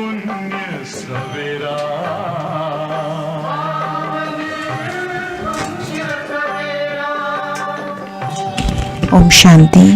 पुण्य सवेरा। ओम शांति।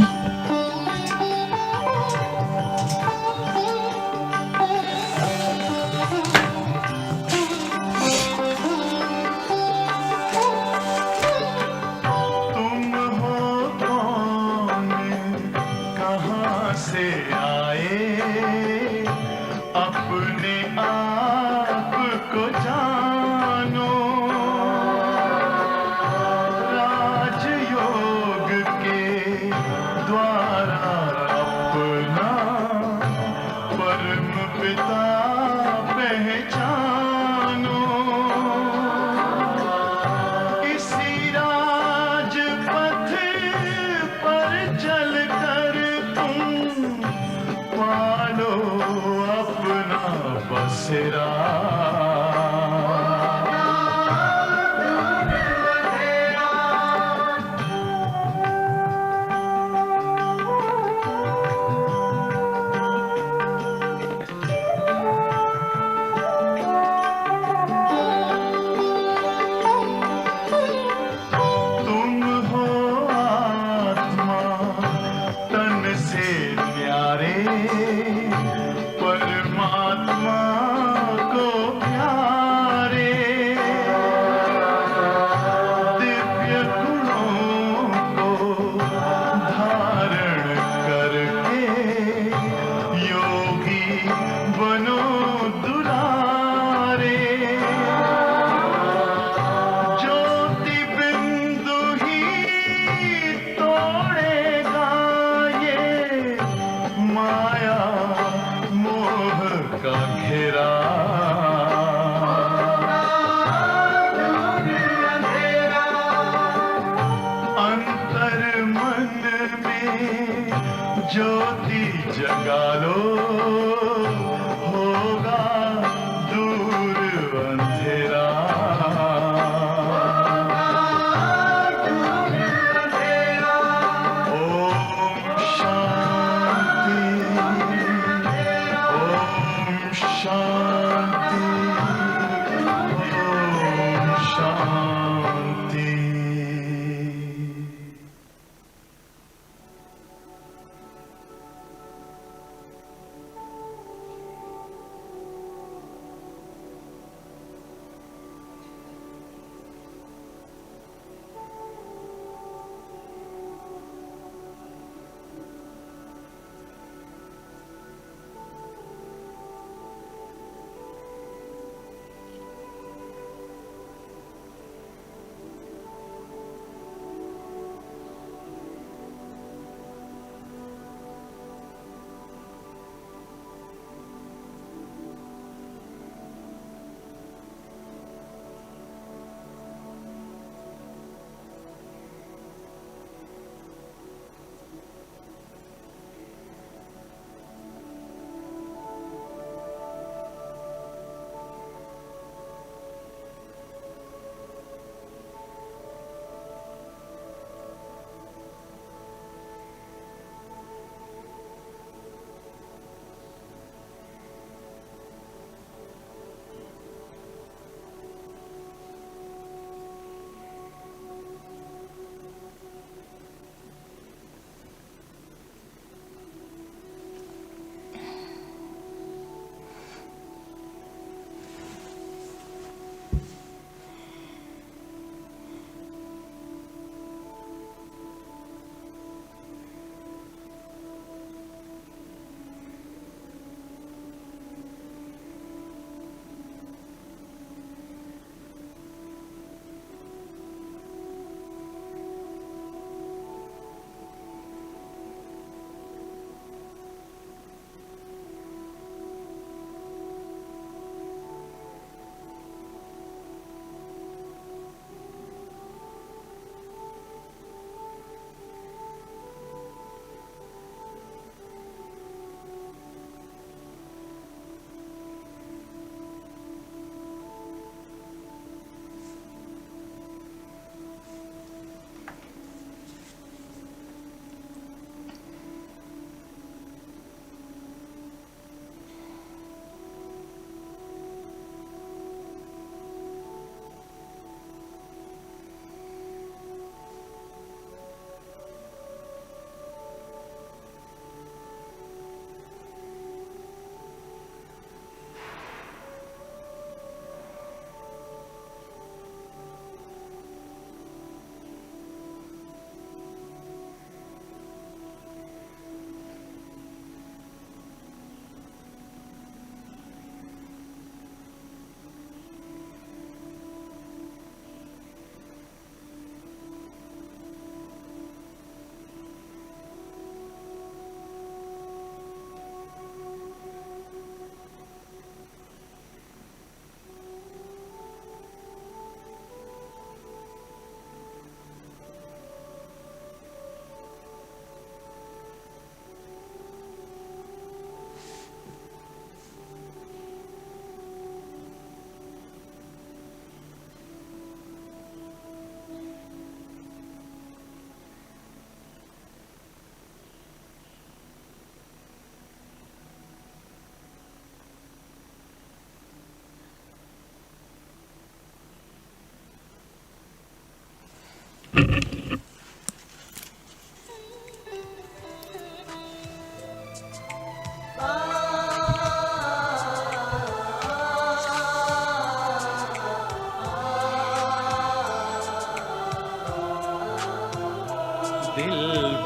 दिल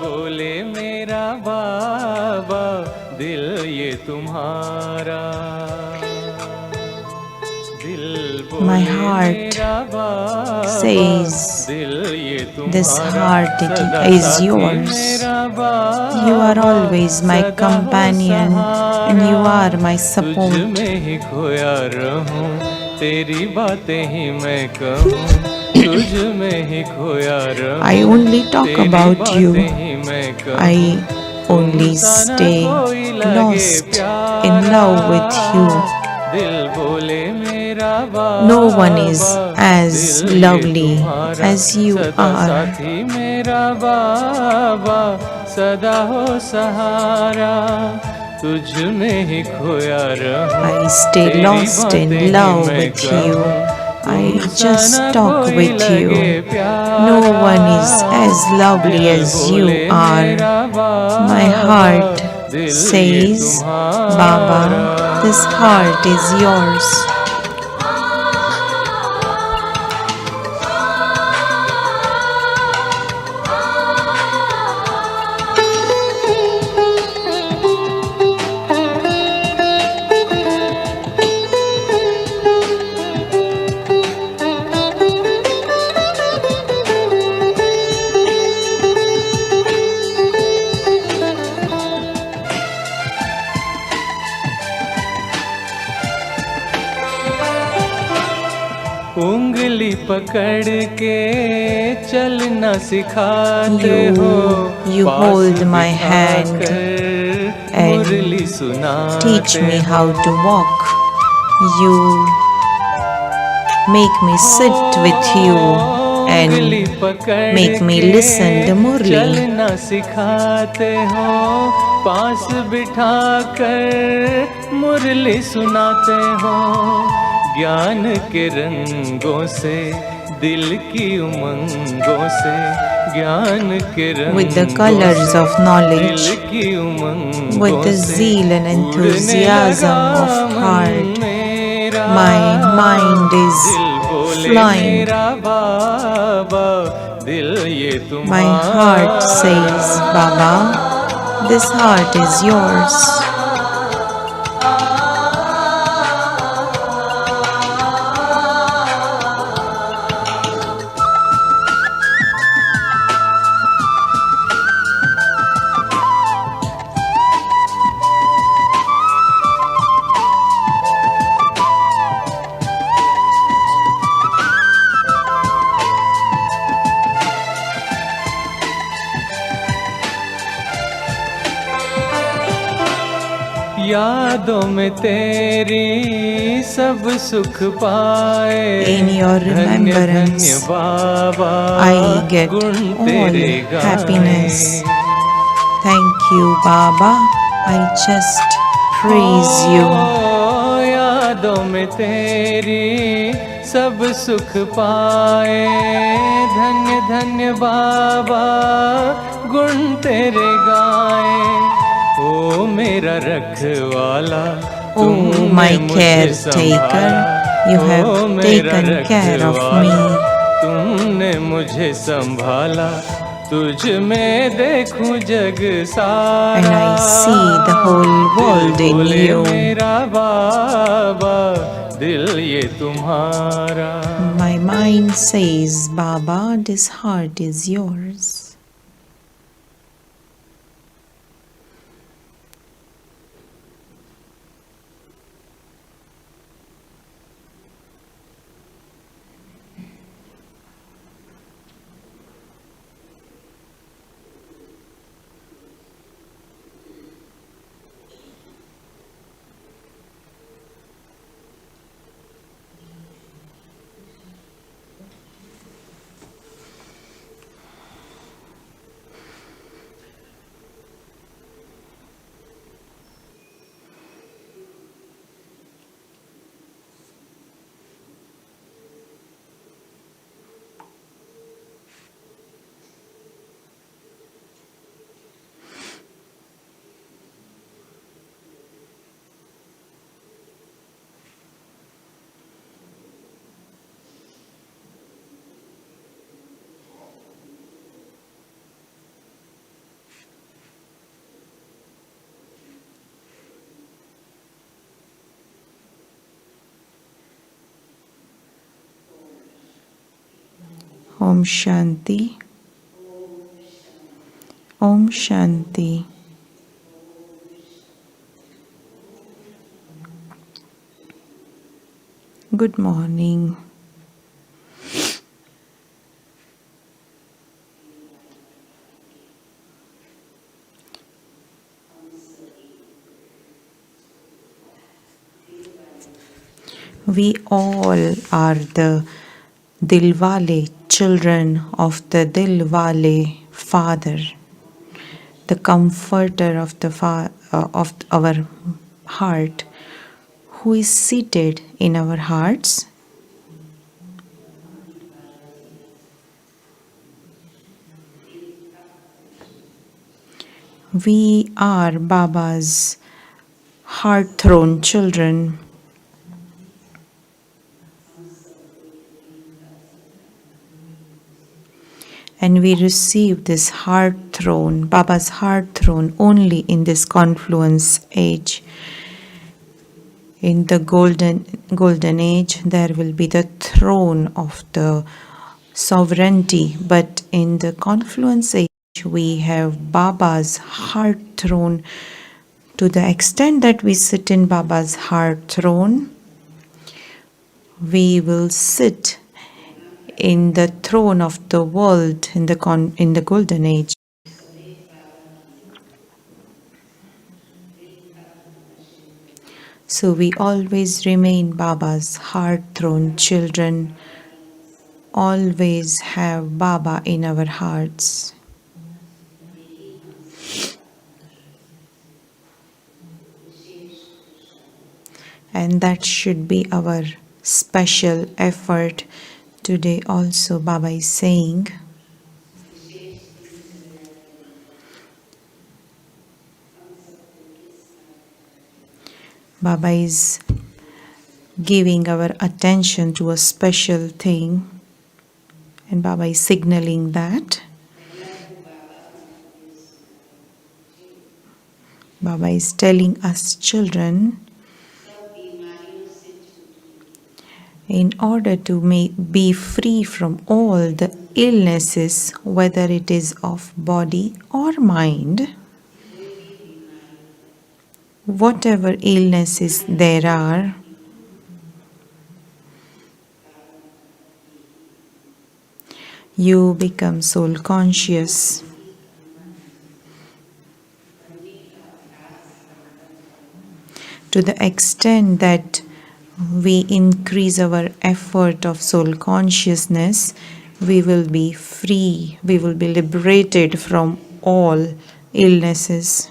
बोले मेरा बाबा, दिल ये तुम्हारा। My heart says, this heart is yours. You are always my companion and you are my support. तुझ में ही खोया रहूं, तेरी बातें ही मैं कहूं, तुझ में ही खोया रहूं। I only talk about you. I only stay lost in love with you. No one is as lovely as you are. I stay lost in love with you. I just talk with you. No one is as lovely as you are. My heart says, Baba, this heart is yours. उंगली पकड़ के चलना सिखाते हो, You hold my hand and teach me how to walk. You make me sit with you and make me listen to Murli. चलना सिखाते हो, पास बिठा कर मुरली सुनाते हो। ज्ञान के रंगों से, दिल की उमंगों से, ज्ञान के रंगों with the colors of knowledge, दिल की उमंगों with the zeal and enthusiasm of heart, my mind is flying. My heart says, Baba, this heart is yours. यादों में तेरी सब सुख पाए, In your remembrance, I get all happiness. Thank you, Baba. I just praise you. यादों में तेरी सब सुख पाए, धन्य धन्य बाबा गुण तेरे गाए। ओ मेरा रखवाला, Oh, my caretaker, you have taken care of me. तुमने मुझे संभाला, तुझ में देखूं जग सारा। And I see the whole world in you. मेरा बाबा, दिल ये तुम्हारा। My mind says, Baba, this heart is yours. Om Shanti. Om Shanti. Good morning. We all are the Dilwale children of the Dilwale Father, the comforter of of our heart, who is seated in our hearts. We are Baba's heart-throne children. And we receive this heart throne, Baba's heart throne, only in this confluence age. In the golden age, there will be the throne of the sovereignty, but in the confluence age, we have Baba's heart throne. To the extent that we sit in Baba's heart throne, we will sit in the throne of the world in the golden age. So we always remain Baba's heart throne children, always have Baba in our hearts. And that should be our special effort. Today also Baba is saying, Baba is giving our attention to a special thing, and Baba is signaling that. Baba is telling us children, in order to be free from all the illnesses, whether it is of body or mind, whatever illnesses there are, you become soul conscious. To the extent that we increase our effort of soul consciousness, we will be free, we will be liberated from all illnesses.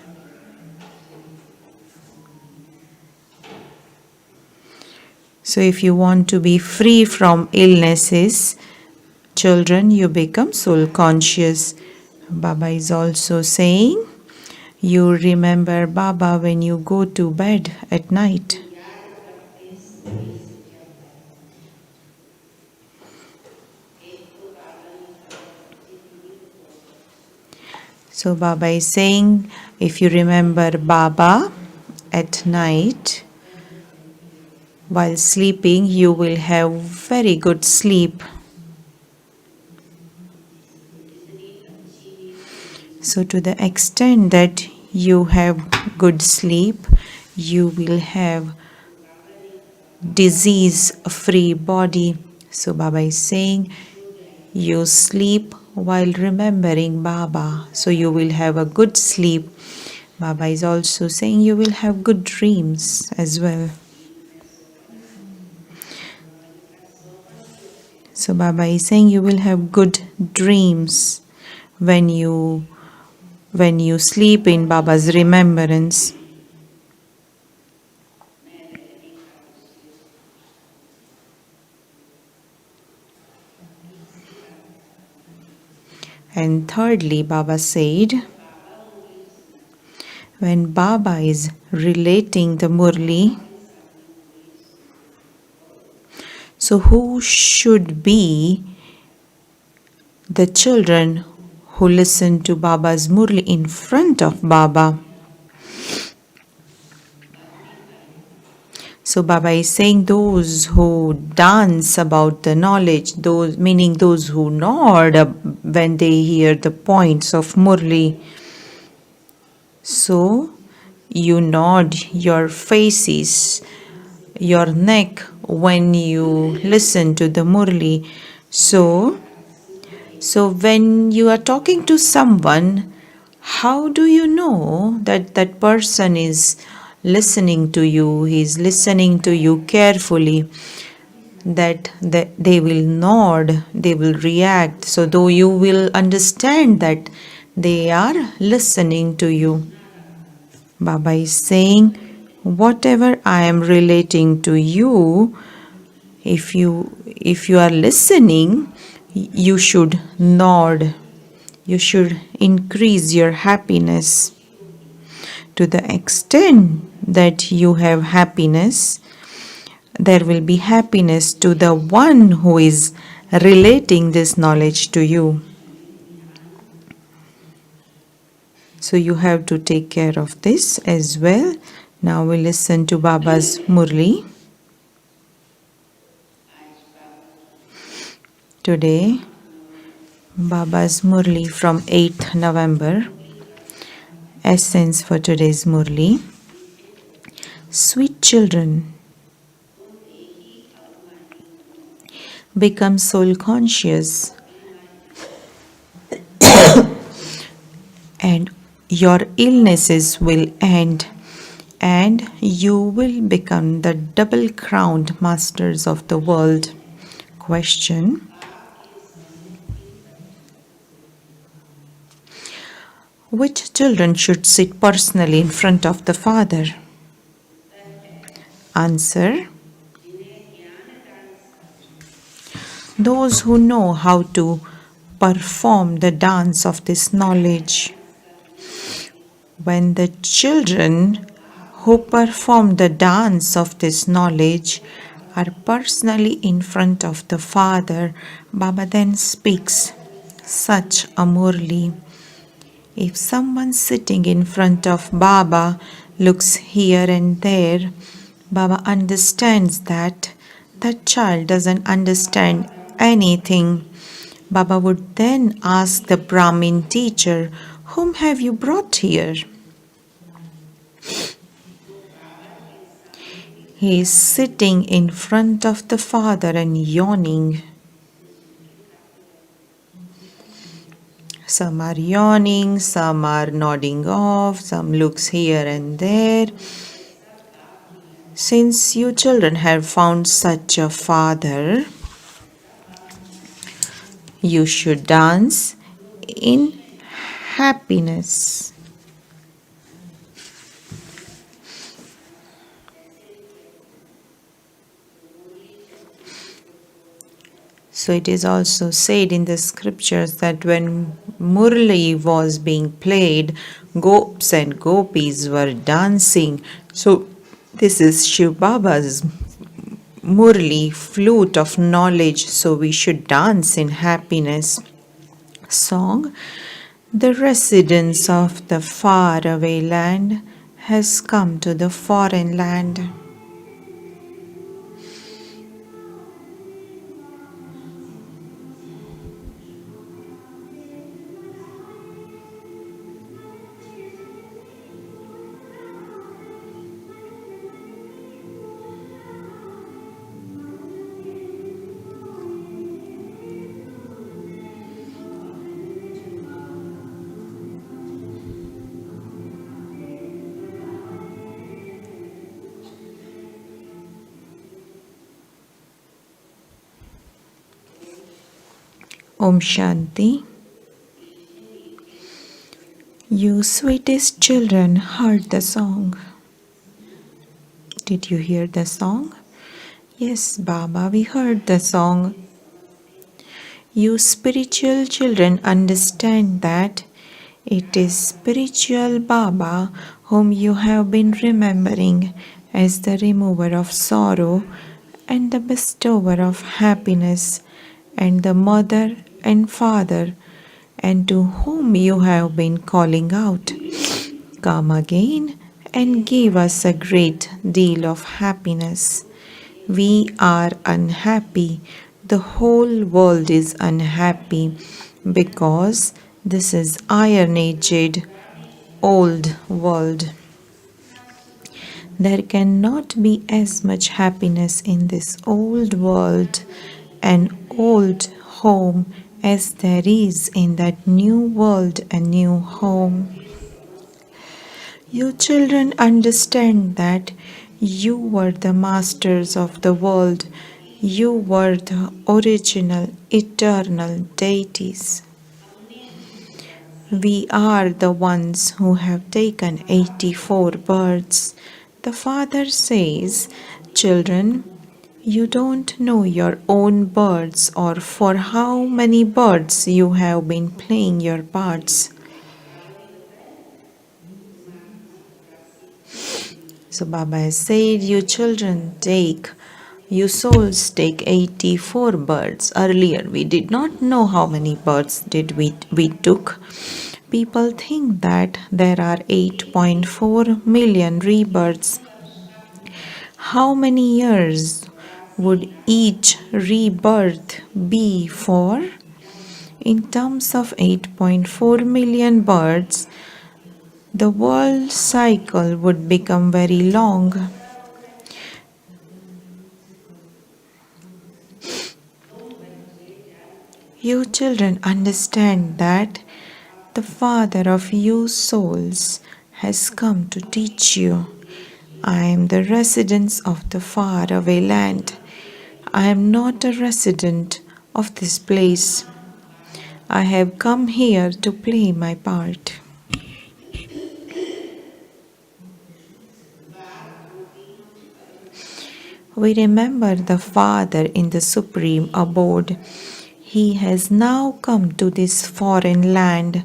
So if you want to be free from illnesses, children, you become soul conscious. Baba is also saying, you remember Baba when you go to bed at night. So Baba is saying, if you remember Baba at night, while sleeping, you will have very good sleep. So to the extent that you have good sleep, you will have disease-free body. So Baba is saying, you sleep while remembering Baba, so you will have a good sleep. Baba is also saying you will have good dreams as well. So Baba is saying you will have good dreams when you sleep in Baba's remembrance. And thirdly, Baba said, when Baba is relating the Murli, so who should be the children who listen to Baba's Murli in front of Baba? So Baba is saying those who dance about the knowledge, those meaning those who nod when they hear the points of Murli. So you nod your faces, your neck when you listen to the Murli. So when you are talking to someone, how do you know that that person is listening to you? He is listening to you carefully. That they will nod, they will react. So though you will understand that they are listening to you. Baba is saying, whatever I am relating to you, if you are listening, you should nod. You should increase your happiness. To the extent that you have happiness, there will be happiness to the one who is relating this knowledge to you. So you have to take care of this as well. Now we listen to Baba's Murli. Today, Baba's Murli from 8th November. Essence for today's Murli. Sweet children, become soul conscious and your illnesses will end and you will become the double crowned masters of the world. Question: which children should sit personally in front of the Father? Answer: those who know how to perform the dance of this knowledge. When the children who perform the dance of this knowledge are personally in front of the Father, Baba then speaks such a Murli. If someone sitting in front of Baba looks here and there, Baba understands that that child doesn't understand anything. Baba would then ask the Brahmin teacher, whom have you brought here? He is sitting in front of the Father and yawning. Some are yawning, some are nodding off, some looks here and there. Since you children have found such a Father, you should dance in happiness. So it is also said in the scriptures that when Murli was being played, gopis and gopis were dancing. So this is Shiv Baba's Murli, flute of knowledge. So we should dance in happiness. Song: the residents of the faraway land has come to the foreign land. Om Shanti. You sweetest children heard the song. Did you hear the song? Yes, Baba, we heard the song. You spiritual children understand that it is spiritual Baba whom you have been remembering as the remover of sorrow and the bestower of happiness and the mother and father, and to whom you have been calling out, come again and gave us a great deal of happiness. We are unhappy. The whole world is unhappy because this is iron-aged old world. There cannot be as much happiness in this old world and old home as there is in that new world and new home. You children understand that you were the masters of the world. You were the original, eternal deities. We are the ones who have taken 84 births. The father says, children, you don't know your own births or for how many births you have been playing your parts. So Baba has said, you children you souls take 84 births. Earlier we did not know how many births we took. People think that there are 8.4 million rebirths. How many years would each rebirth be for? In terms of 8.4 million births, the world cycle would become very long. You children understand that the Father of you souls has come to teach you. I am the resident of the faraway land. I am not a resident of this place. I have come here to play my part. We remember the Father in the supreme abode. He has now come to this foreign land.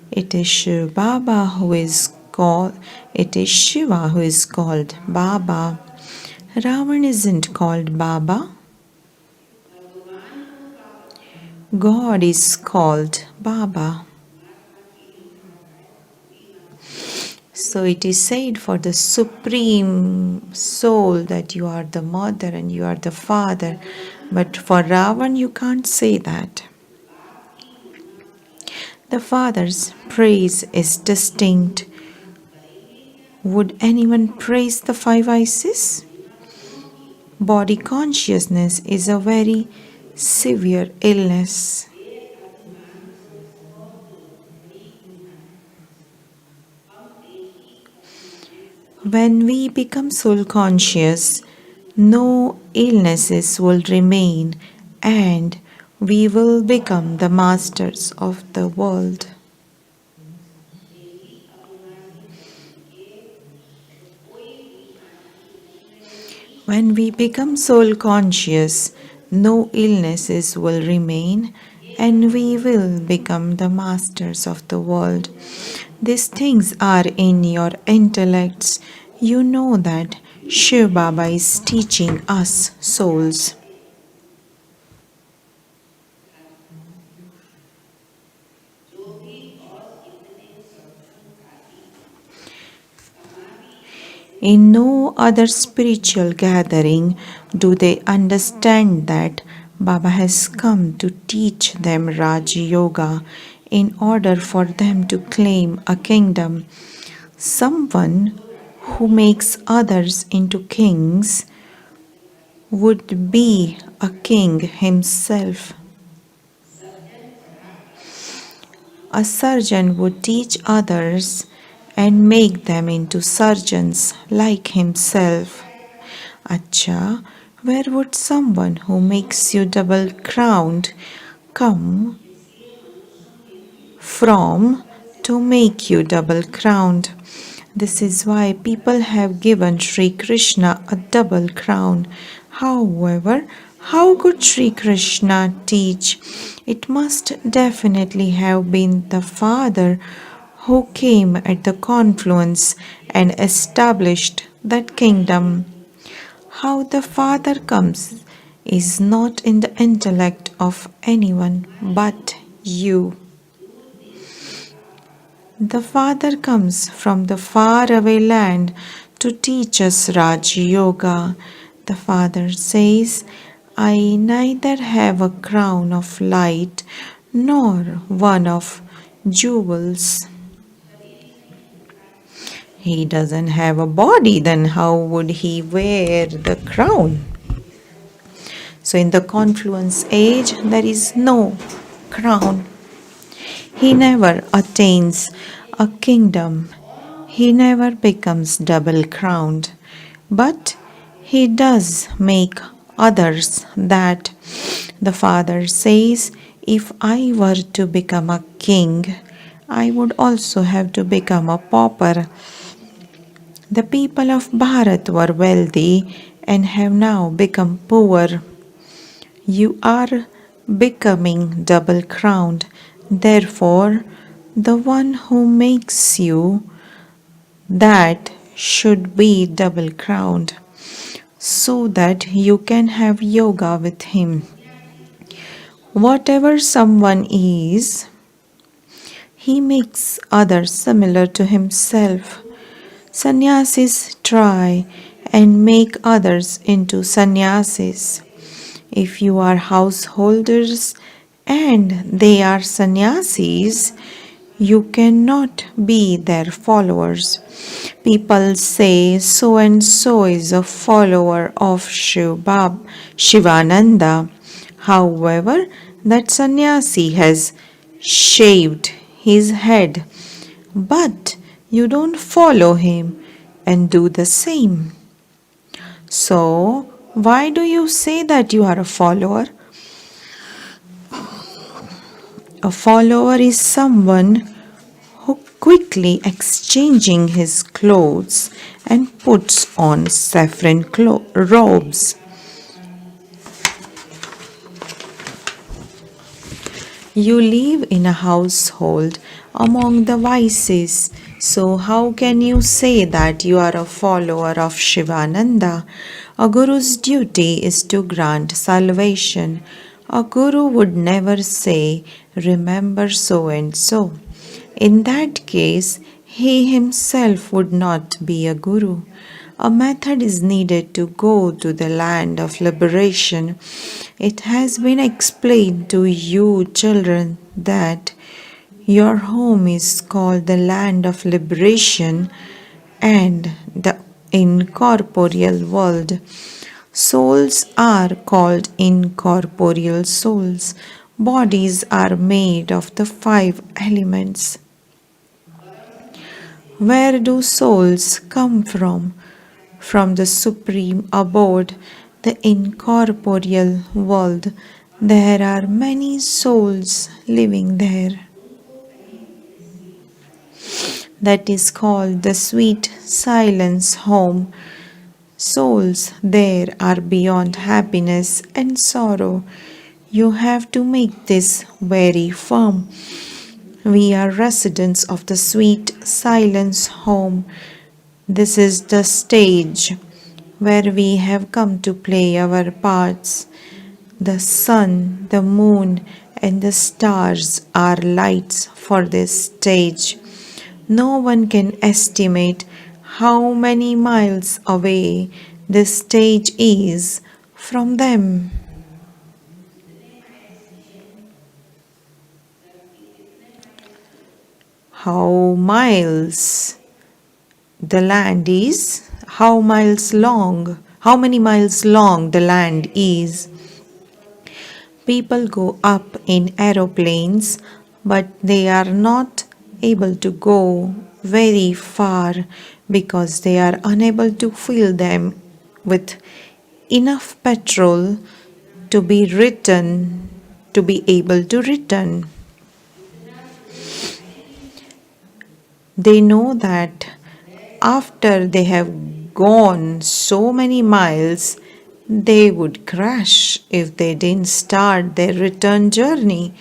It is Shiva Baba who is called. It is Shiva who is called Baba. Ravan isn't called Baba. God is called Baba. So it is said for the supreme soul that you are the mother and you are the father. But for Ravan you can't say that. The father's praise is distinct. Would anyone praise the five Isis? Body consciousness is a very severe illness. When we become soul conscious, no illnesses will remain and we will become the masters of the world. When we become soul conscious, no illnesses will remain and we will become the masters of the world. These things are in your intellects. You know that Shiv Baba is teaching us souls. In no other spiritual gathering do they understand that Baba has come to teach them Raj Yoga in order for them to claim a kingdom. Someone who makes others into kings would be a king himself. A surgeon would teach others and make them into surgeons like himself. Acha, where would someone who makes you double crowned come from to make you double crowned? This is why people have given Sri Krishna a double crown. However, how could Sri Krishna teach? It must definitely have been the Father who came at the confluence and established that kingdom. How the Father comes is not in the intellect of anyone but you. The Father comes from the faraway land to teach us Raj Yoga. The Father says, I neither have a crown of light nor one of jewels. He doesn't have a body, then how would he wear the crown? So in the confluence age, there is no crown. He never attains a kingdom. He never becomes double crowned. But he does make others that the Father says, if I were to become a king, I would also have to become a pauper. The people of Bharat were wealthy and have now become poor. You are becoming double crowned. Therefore, the one who makes you that should be double crowned so that you can have yoga with him. Whatever someone is, he makes others similar to himself. Sannyasis try and make others into sannyasis. If you are householders and they are sannyasis, you cannot be their followers. People say so and so is a follower of Shivananda. However, that sannyasi has shaved his head, but you don't follow him and do the same. So, why do you say that you are a follower? A follower is someone who quickly exchanging his clothes and puts on saffron robes. You live in a household among the vices, so how can you say that you are a follower of Shivananda? A guru's duty is to grant salvation. A guru would never say, remember so and so. In that case, he himself would not be a guru. A method is needed to go to the land of liberation. It has been explained to you, children, that your home is called the land of liberation and the incorporeal world. Souls are called incorporeal souls. Bodies are made of the 5 elements. Where do souls come from? From the supreme abode, the incorporeal world. There are many souls living there. That is called the sweet silence home. Souls there are beyond happiness and sorrow. You have to make this very firm. We are residents of the sweet silence home. This is the stage where we have come to play our parts. The sun, the moon, and the stars are lights for this stage. No one can estimate how many miles away this stage is from them. How miles the land is, how many miles long the land is. People go up in aeroplanes, but they are not able to go very far because they are unable to fill them with enough petrol to be able to return. They know that after they have gone so many miles, they would crash if they didn't start their return journey.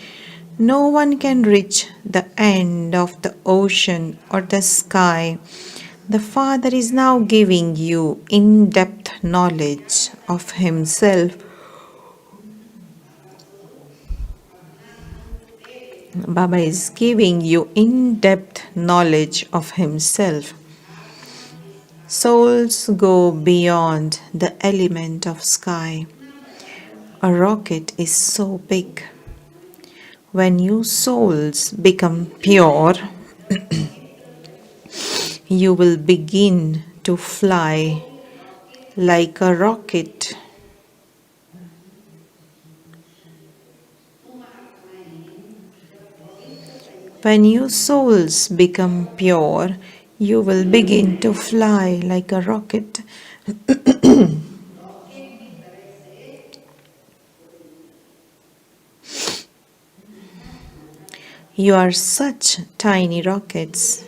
No one can reach the end of the ocean or the sky. The Father is now giving you in-depth knowledge of Himself. Baba is giving you in-depth knowledge of himself. Souls go beyond the element of sky. A rocket is so big. When you souls become pure, you will begin to fly like a rocket. When you souls become pure, you will begin to fly like a rocket. You are such tiny rockets.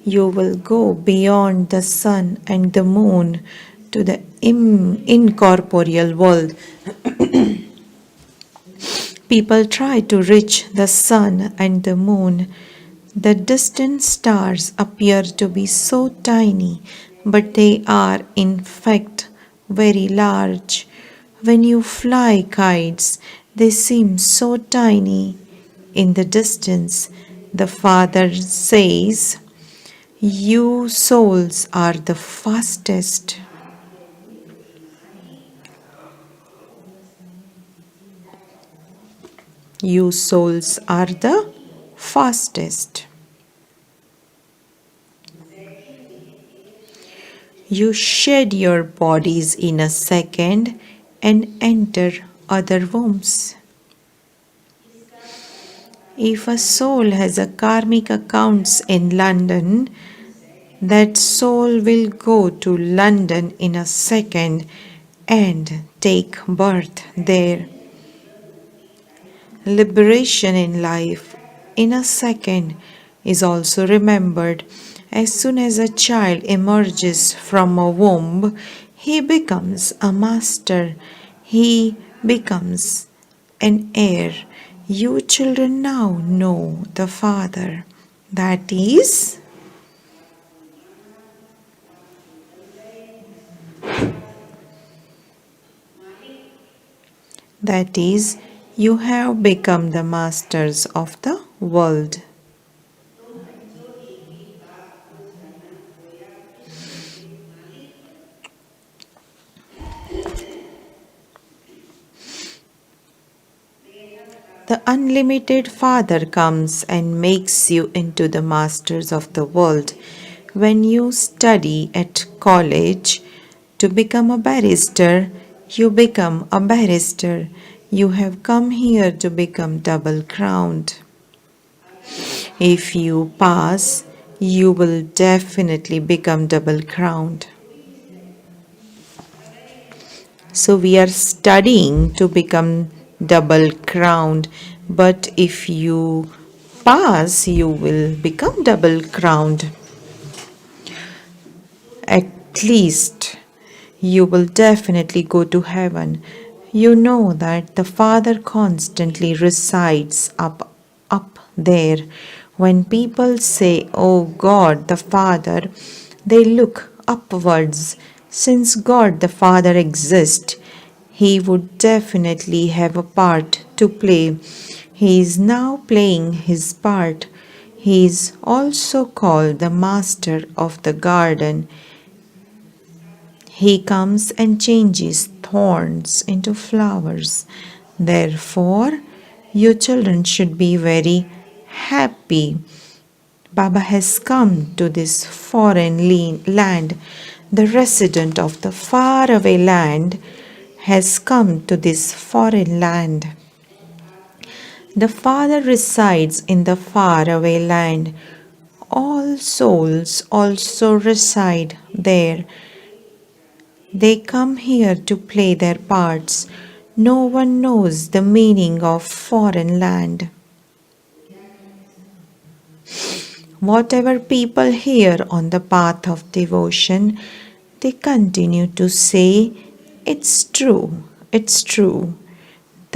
You will go beyond the sun and the moon to the incorporeal world. People try to reach the sun and the moon. The distant stars appear to be so tiny, but they are in fact very large. When you fly kites, they seem so tiny. In the distance, the Father says, "You souls are the fastest." You souls are the fastest. You shed your bodies in a second and enter other wombs. If a soul has a karmic accounts in London, that soul will go to London in a second and take birth there. Liberation in life in a second is also remembered. As soon as a child emerges from a womb, he becomes a master. He becomes an heir. You children now know the Father. That is you have become the masters of the world. The unlimited Father comes and makes you into the masters of the world. When you study at college to become a barrister, you become a barrister. You have come here to become double crowned. If you pass, you will definitely become double crowned. So we are studying to become double crowned, but if you pass, you will become double crowned. At least you will definitely go to heaven. You know that the Father constantly resides up there. When people say, "Oh God, the Father," they look upwards. Since God the Father exists, He would definitely have a part to play. He is now playing his part. He is also called the Master of the Garden. He comes and changes thorns into flowers. Therefore, you children should be very happy. Baba has come to this foreign land. The resident of the faraway land has come to this foreign land. The Father resides in the faraway land. All souls also reside there. They come here to play their parts. No one knows the meaning of foreign land. Whatever people hear on the path of devotion, they continue to say, "It's true, it's true."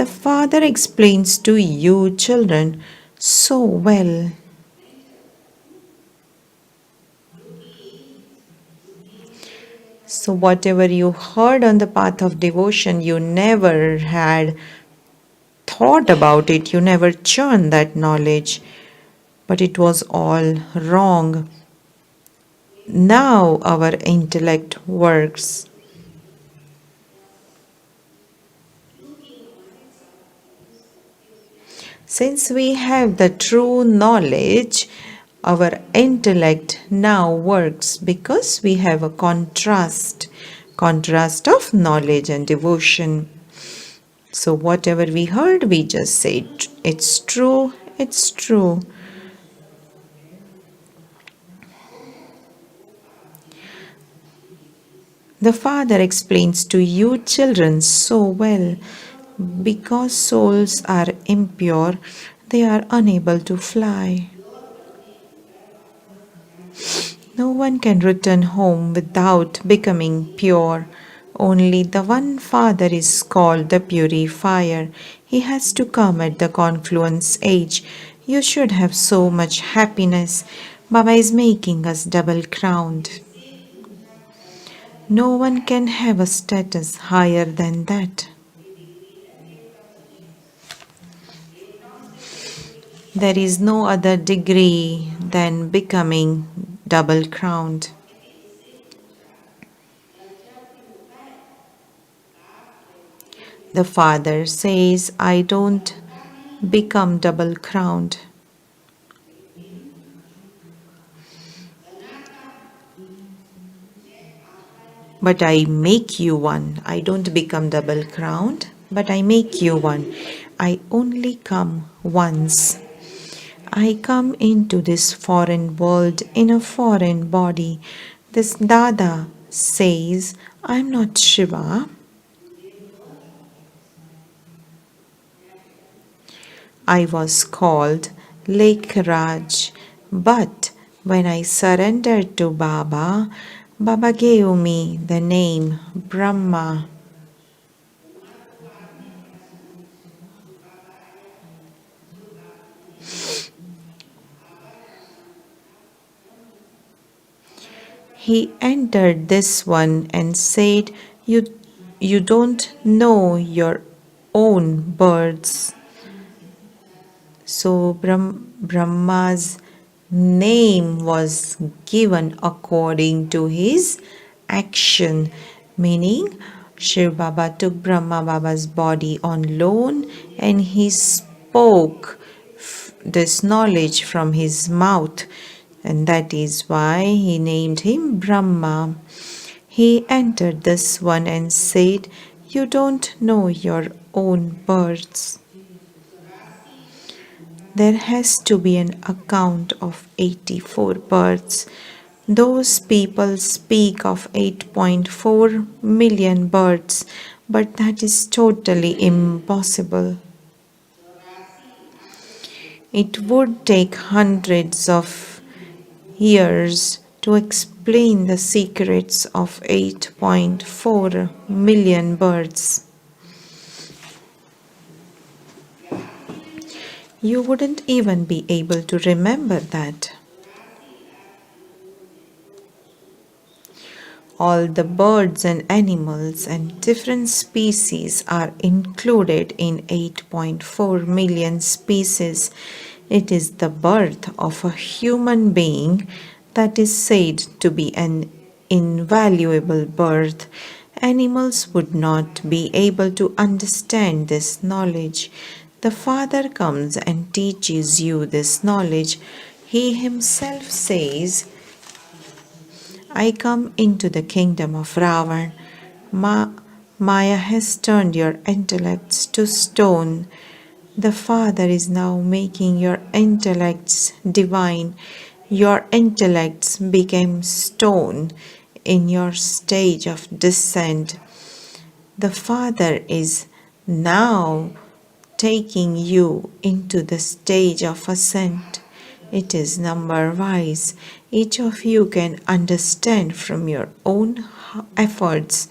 The Father explains to you children so well. So whatever you heard on the path of devotion, you never had thought about it, you never churned that knowledge. but it was all wrong. Now our intellect works. Since we have the true knowledge, our intellect now works because we have a contrast of knowledge and devotion. So whatever we heard, we just say, it's true, it's true. The Father explains to you children so well. Because souls are impure, they are unable to fly. No one can return home without becoming pure. Only the one Father is called the purifier. He has to come at the confluence age. You should have so much happiness. Baba is making us double crowned. No one can have a status higher than that. There is no other degree than becoming double crowned. The Father says, I don't become double crowned. But I make you one. I don't become double crowned, but I make you one. I only come once. I come into this foreign world in a foreign body. This Dada says, I'm not Shiva. I was called Lake Raj, but when I surrendered to Baba, Baba gave me the name Brahma. He entered this one and said, you don't know your own birds. So Brahma's name was given according to his action, meaning Shiv Baba took Brahma Baba's body on loan and he spoke this knowledge from his mouth, and that is why he named him Brahma. He entered this one and said, you don't know your own birds. There has to be an account of 84 births. Those people speak of 8.4 million births, but that is totally impossible. It would take hundreds of years to explain the secrets of 8.4 million births. You wouldn't even be able to remember that. All the birds and animals and different species are included in 8.4 million species. It is the birth of a human being that is said to be an invaluable birth. Animals would not be able to understand this knowledge. The Father comes and teaches you this knowledge. He himself says, I come into the kingdom of Ravan. Maya has turned your intellects to stone. The Father is now making your intellects divine. Your intellects became stone in your stage of descent. The Father is now taking you into the stage of ascent. It is number wise. Each of you can understand from your own efforts.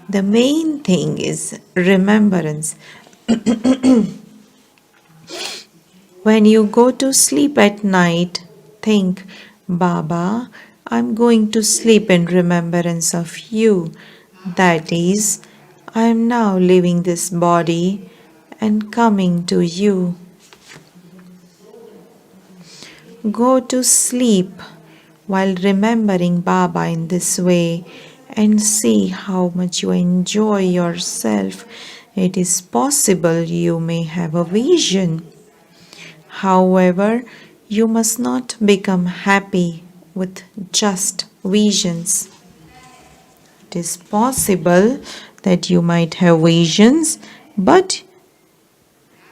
The main thing is remembrance. When you go to sleep at night, think, Baba, I'm going to sleep in remembrance of you. That is, I am now leaving this body and coming to you. Go to sleep while remembering Baba in this way and see how much you enjoy yourself. It is possible you may have a vision. However, you must not become happy with just visions. It is possible that you might have visions, but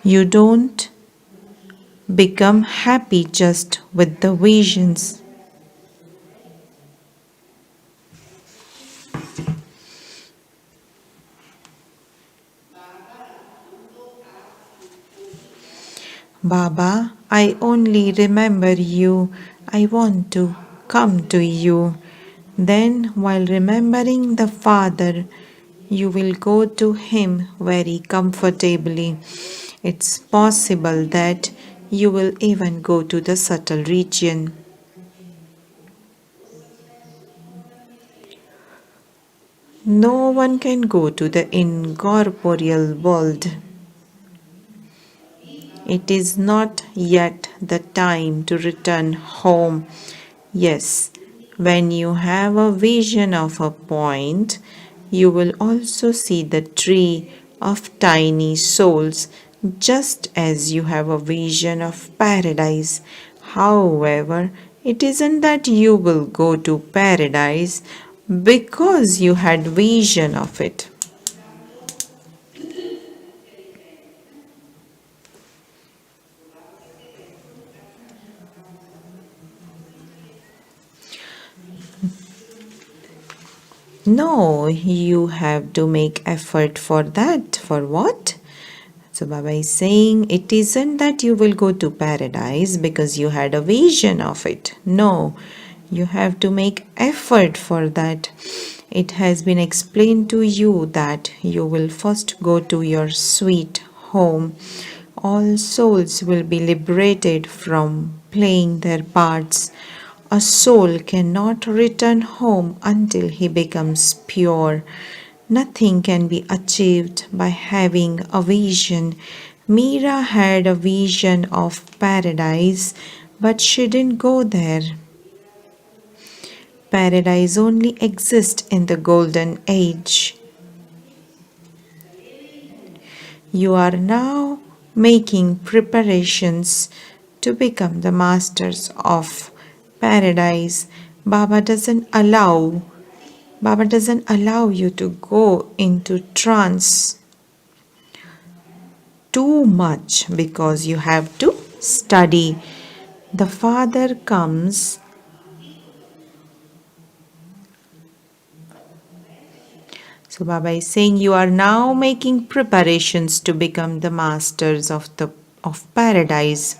you don't become happy just with the visions. Baba, I only remember you. I want to come to you. Then, while remembering the Father, you will go to Him very comfortably. It's possible that you will even go to the subtle region. No one can go to the incorporeal world. It is not yet the time to return home. Yes, when you have a vision of a point, you will also see the tree of tiny souls, just as you have a vision of paradise. However, it isn't that you will go to paradise because you had vision of it. No, you have to make effort for that. For what? So Baba is saying it isn't that you will go to paradise because you had a vision of it. No, you have to make effort for that. It has been explained to you that you will first go to your sweet home. All souls will be liberated from playing their parts. A soul cannot return home until he becomes pure. Nothing can be achieved by having a vision. Meera had a vision of paradise, but she didn't go there. Paradise only exists in the golden age. You are now making preparations to become the masters of paradise. Baba doesn't allow you to go into trance too much because you have to study. The Father comes So Baba is saying you are now making preparations to become the masters of paradise.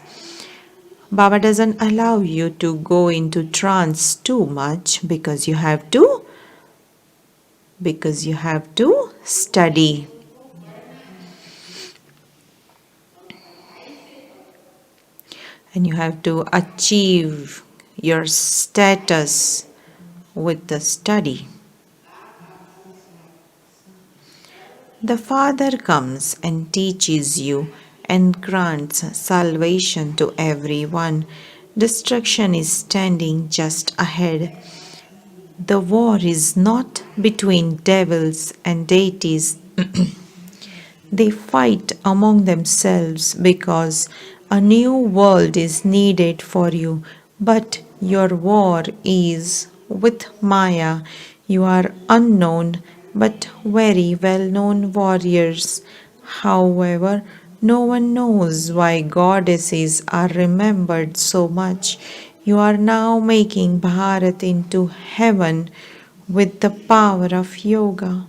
Baba doesn't allow you to go into trance too much because you have to study. And you have to achieve your status with the study. The Father comes and teaches you and grants salvation to everyone. Destruction is standing just ahead. The war is not between devils and deities. They fight among themselves because a new world is needed for you. But your war is with Maya. You are unknown but very well-known warriors. However, no one knows why goddesses are remembered so much. You are now making Bharat into heaven with the power of yoga.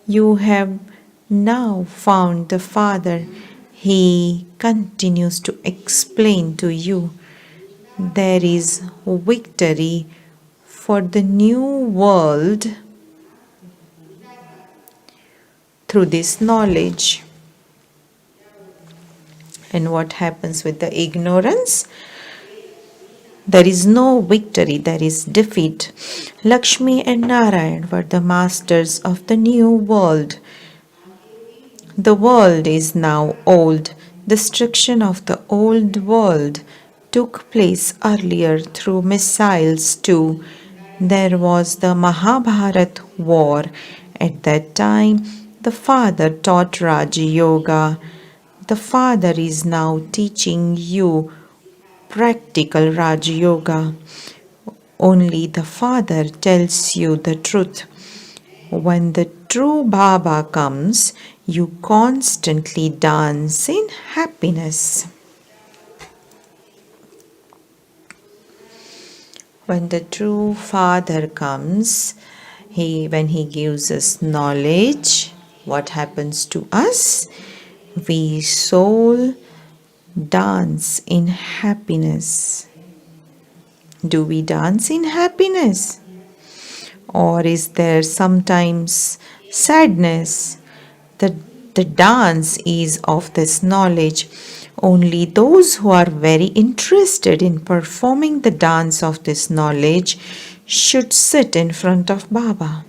You have now found the Father. He continues to explain to you there is victory for the new world through this knowledge. And what happens with the ignorance? There is no victory, there is defeat. Lakshmi and Narayan were the masters of the new world. The world is now old. Destruction of the old world took place earlier through missiles too. There was the Mahabharat war. At that time, the father taught Raja Yoga. The father is now teaching you practical Raja Yoga. Only the father tells you the truth. When the true Baba comes, you constantly dance in happiness. When the true Father comes, when he gives us knowledge, what happens to us? We soul dance in happiness. Do we dance in happiness? Or is there sometimes sadness? The dance is of this knowledge. Only those who are very interested in performing the dance of this knowledge should sit in front of Baba.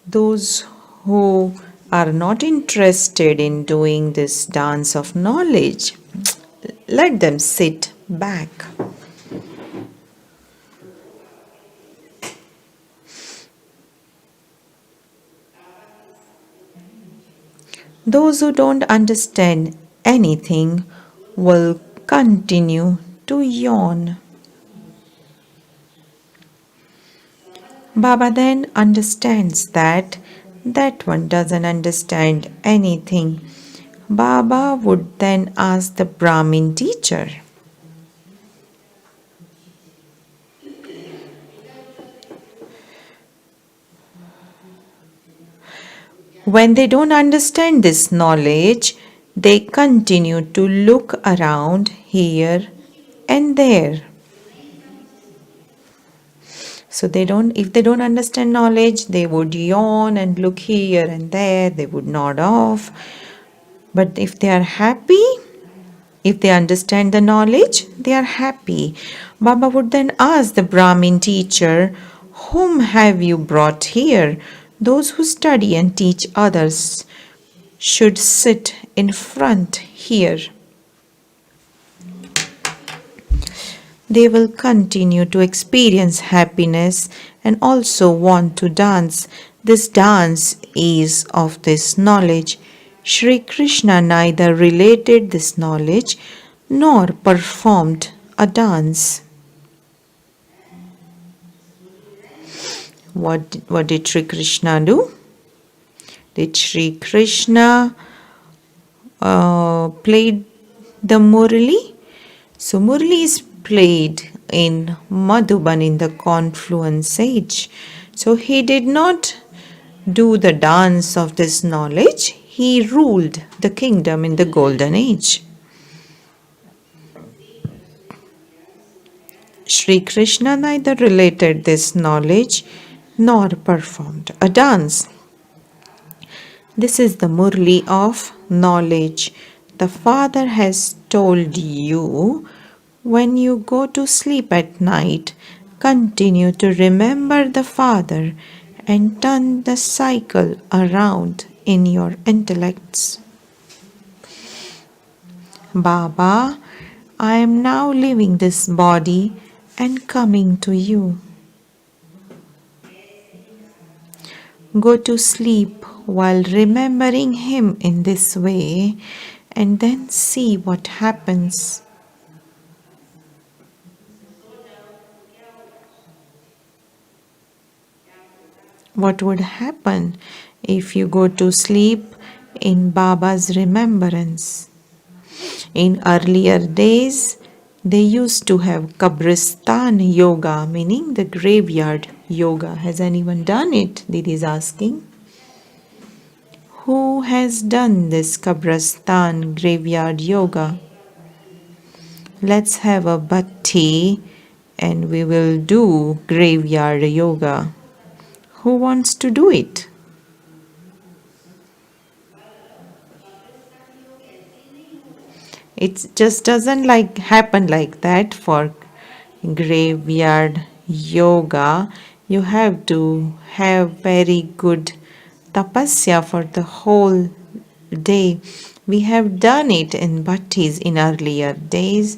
Those who are not interested in doing this dance of knowledge, let them sit back. Those who don't understand anything will continue to yawn. Baba then understands that one doesn't understand anything. Baba would then ask the Brahmin teacher, when they don't understand this knowledge, they continue to look around here and there. So if they don't understand knowledge, they would yawn and look here and there, they would nod off. But if they are happy, if they understand the knowledge, they are happy. Baba would then ask the Brahmin teacher, whom have you brought here? Those who study and teach others should sit in front here. They will continue to experience happiness and also want to dance. This dance is of this knowledge. Sri Krishna neither related this knowledge nor performed a dance. What did Sri Krishna do? Did Sri Krishna played the Murli? So Murli is played in Madhuban in the confluence age. So he did not do the dance of this knowledge. He ruled the kingdom in the golden age. Sri Krishna neither related this knowledge nor performed a dance. This is the Murli of knowledge. The Father has told you, when you go to sleep at night, continue to remember the Father and turn the cycle around in your intellects. Baba, I am now leaving this body and coming to you. Go to sleep while remembering him in this way and then see what happens. What would happen if you go to sleep in Baba's remembrance? In earlier days, they used to have Kabristan yoga, meaning the graveyard yoga. Has anyone done it? Didi is asking. Who has done this Kabristan graveyard yoga? Let's have a bhatti and we will do graveyard yoga. Who wants to do it? It just doesn't happen like that for graveyard yoga. You have to have very good tapasya for the whole day. We have done it in bhattis in earlier days.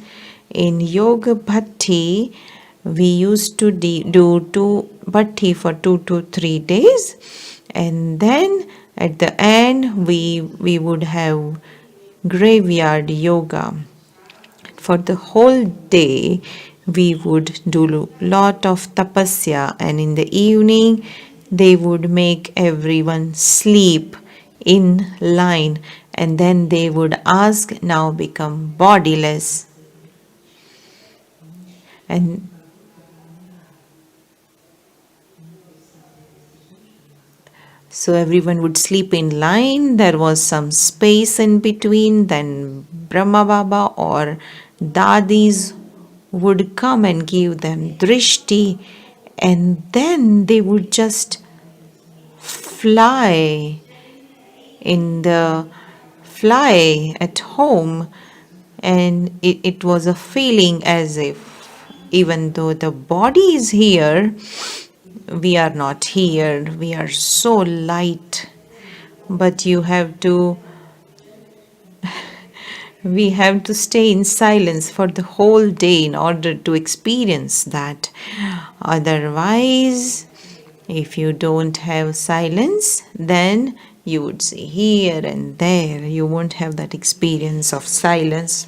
In yoga bhatti, we used to do two bhatti for 2 to 3 days, and then at the end we would have graveyard yoga. For the whole day we would do lot of tapasya, and in the evening they would make everyone sleep in line, and then they would ask, now become bodiless. And so everyone would sleep in line. There was some space in between. Then Brahma Baba or Dadis would come and give them drishti, and then they would just fly in the fly at home, and it was a feeling as if even though the body is here, we are not here, we are so light. But we have to stay in silence for the whole day in order to experience that. Otherwise, if you don't have silence, then you would see here and there. You won't have that experience of silence.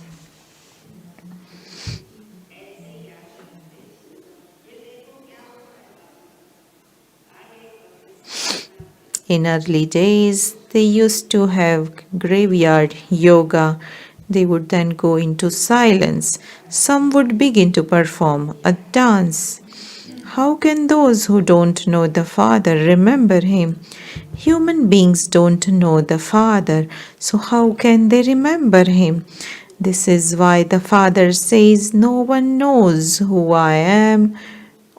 In early days, they used to have graveyard yoga. They would then go into silence. Some would begin to perform a dance. How can those who don't know the Father remember Him? Human beings don't know the Father, so how can they remember Him? This is why the Father says, no one knows who I am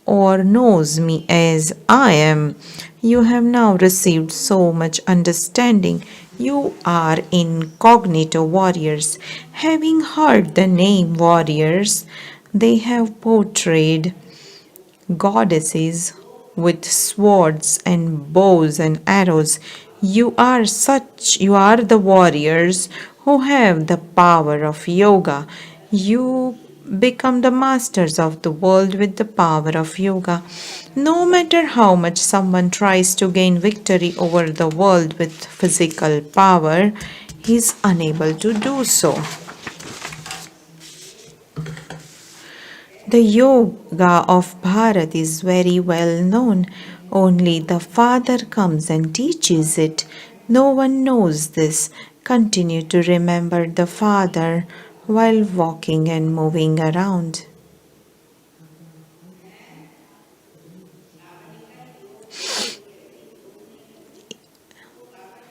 or knows me as I am. You have now received so much understanding. You are incognito warriors. Having heard the name warriors, they have portrayed goddesses with swords and bows and arrows. You are the warriors who have the power of yoga. You become the masters of the world with the power of yoga. No matter how much someone tries to gain victory over the world with physical power, he is unable to do so. The yoga of Bharat is very well known. Only the Father comes and teaches it. No one knows this. Continue to remember the Father while walking and moving around.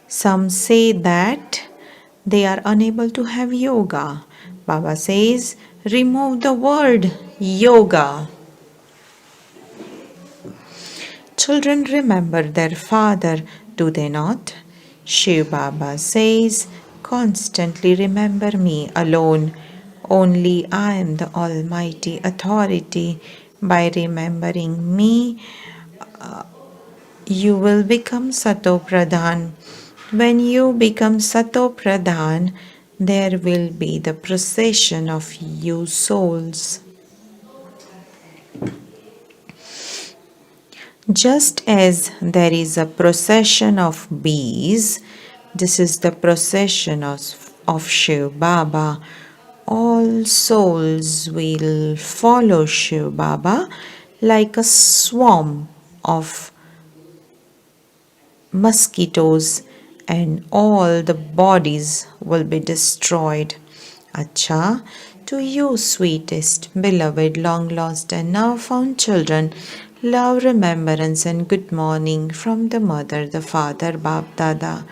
Some say that they are unable to have yoga. Baba says, remove the word yoga. Children remember their father, do they not? Shiv Baba says, constantly remember me alone. Only I am the almighty authority. By remembering me, you will become Sato Pradhan. When you become Sato Pradhan, there will be the procession of you souls. Just as there is a procession of bees, this is the procession of Shiv Baba. All souls will follow Shiv Baba like a swarm of mosquitoes, and all the bodies will be destroyed. Acha, to you, sweetest, beloved, long lost, and now found children, love, remembrance, and good morning from the mother, the father, Bab Dada.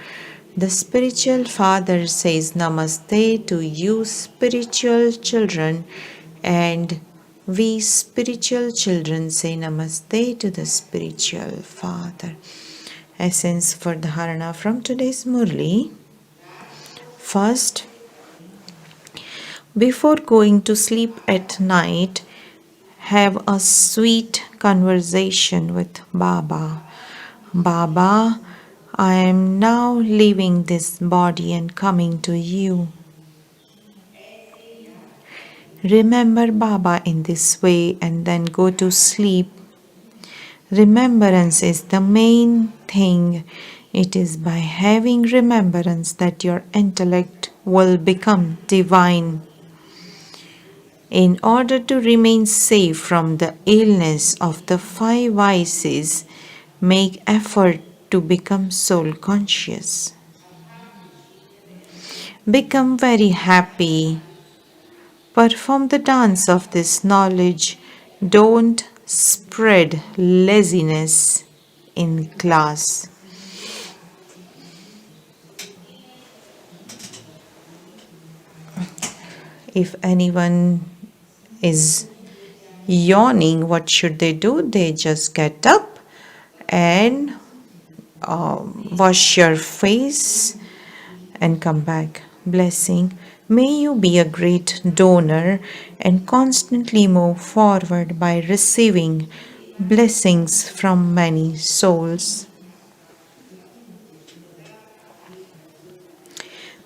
The spiritual father says namaste to you, spiritual children, and we spiritual children say namaste to the spiritual father. Essence for dharana from today's Murli. First, before going to sleep at night, have a sweet conversation with Baba. Baba, I am now leaving this body and coming to you. Remember Baba in this way and then go to sleep. Remembrance is the main thing. It is by having remembrance that your intellect will become divine. In order to remain safe from the illness of the five vices, make effort to become soul conscious. Become very happy. Perform the dance of this knowledge. Don't spread laziness in class. If anyone is yawning, what should they do? They just get up and wash your face and come back. Blessing. May you be a great donor and constantly move forward by receiving blessings from many souls.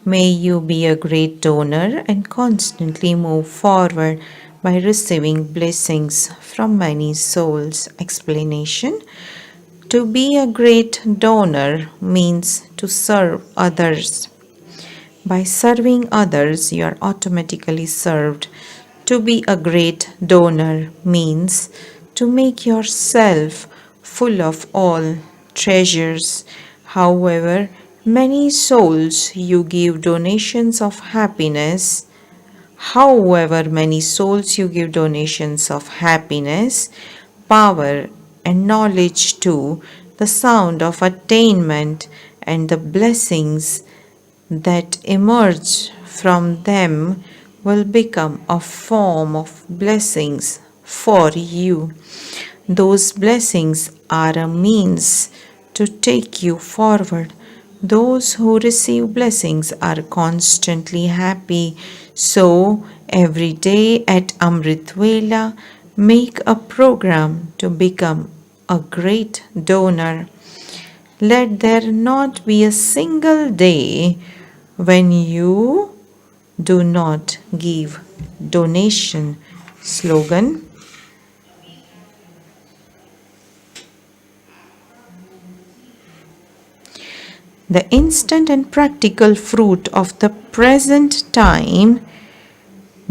May you be a great donor and constantly move forward by receiving blessings from many souls. Explanation. To be a great donor means to serve others. By serving others, you are automatically served. To be a great donor means to make yourself full of all treasures. However, many souls you give donations of happiness. However, many souls you give donations of happiness, power, and knowledge to, the sound of attainment and the blessings that emerge from them will become a form of blessings for you. Those blessings are a means to take you forward. Those who receive blessings are constantly happy. So, every day at Amrit Vela, make a program to become a great donor. Let there not be a single day when you do not give donation. Slogan. The instant and practical fruit of the present time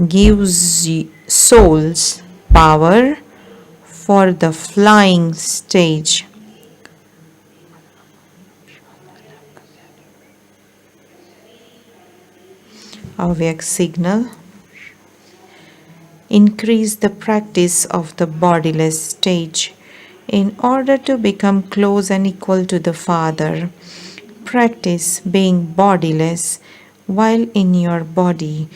gives souls power for the flying stage. Avyak signal. Increase the practice of the bodiless stage in order to become close and equal to the Father. Practice being bodiless while in your body,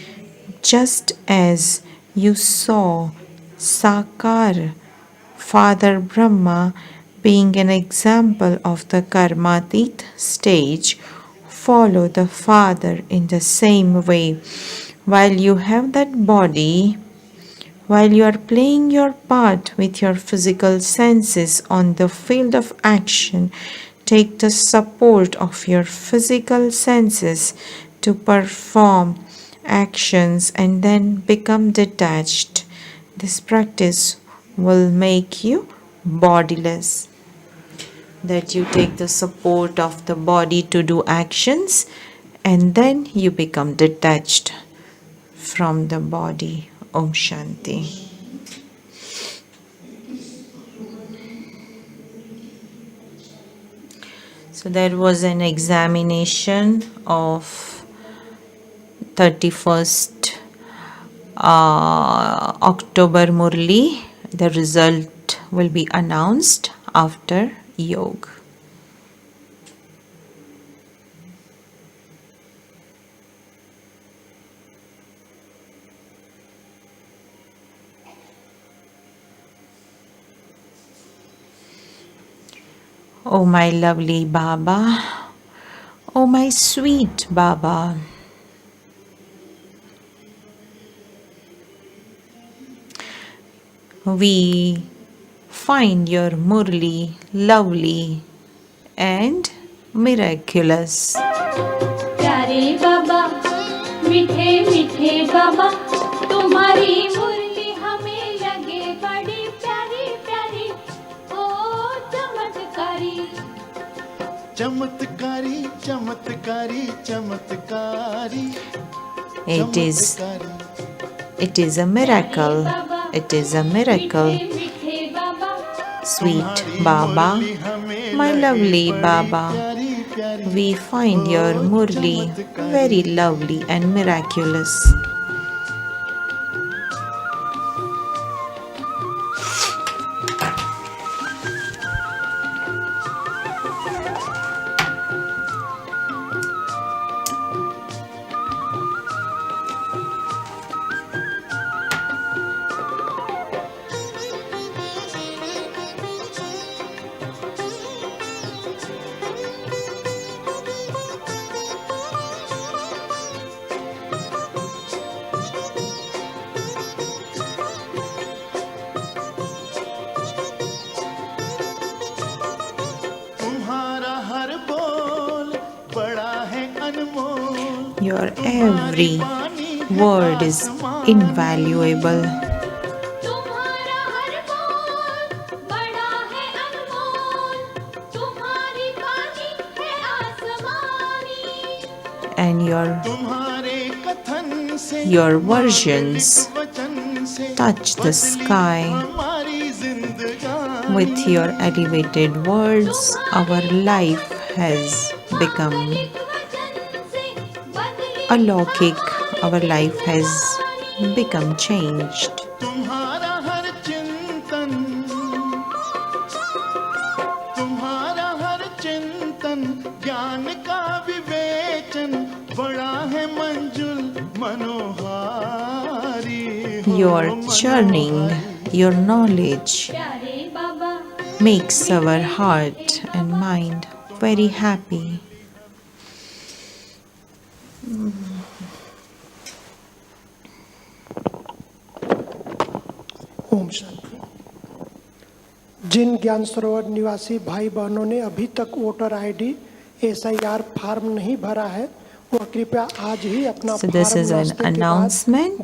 just as you saw Sakar, Father Brahma, being an example of the Karmatit stage. Follow the Father in the same way. While you have that body, while you are playing your part with your physical senses on the field of action, take the support of your physical senses to perform actions and then become detached. This practice will make you bodiless. That you take the support of the body to do actions and then you become detached from the body. Om Shanti. So there was an examination of 31st October Murli. The result will be announced after Yog. Oh my lovely Baba, oh my sweet Baba, we find your Murli lovely and miraculous. प्यारे बाबा मीठे मीठे बाबा तुम्हारी मुरली हमें लगे बड़ी प्यारी प्यारी ओ चमत्कारी चमत्कारी चमत्कारी चमत्कारी It is a miracle. It is a miracle. मीठे बाबा Sweet Baba, my lovely Baba, we find your Murli very lovely and miraculous. तुम्हारा हर बोल बड़ा है अनमोल Your every word is invaluable. तुम्हारा हर बोल बड़ा है अनमोल तुम्हारी बानी है आसमानी And तुम्हारे कथन से your versions वचन से touch the sky. हमारी जिंदगानी With your elevated words, our life has become alokik. Our life has become changed. तुम्हारा हर चिंतन ज्ञान का विवेचन बड़ा है मंजुल मनोहारी Your churning, your knowledge प्यारे बाबा makes our heart and mind very happy. Om Shanti. जिन ज्ञान सरोवर निवासी भाई बहनों ने अभी तक वोटर आईडी SIR फॉर्म नहीं भरा है, वो कृपया आज ही अपना So this form is an नाश्ते के बाद announcement.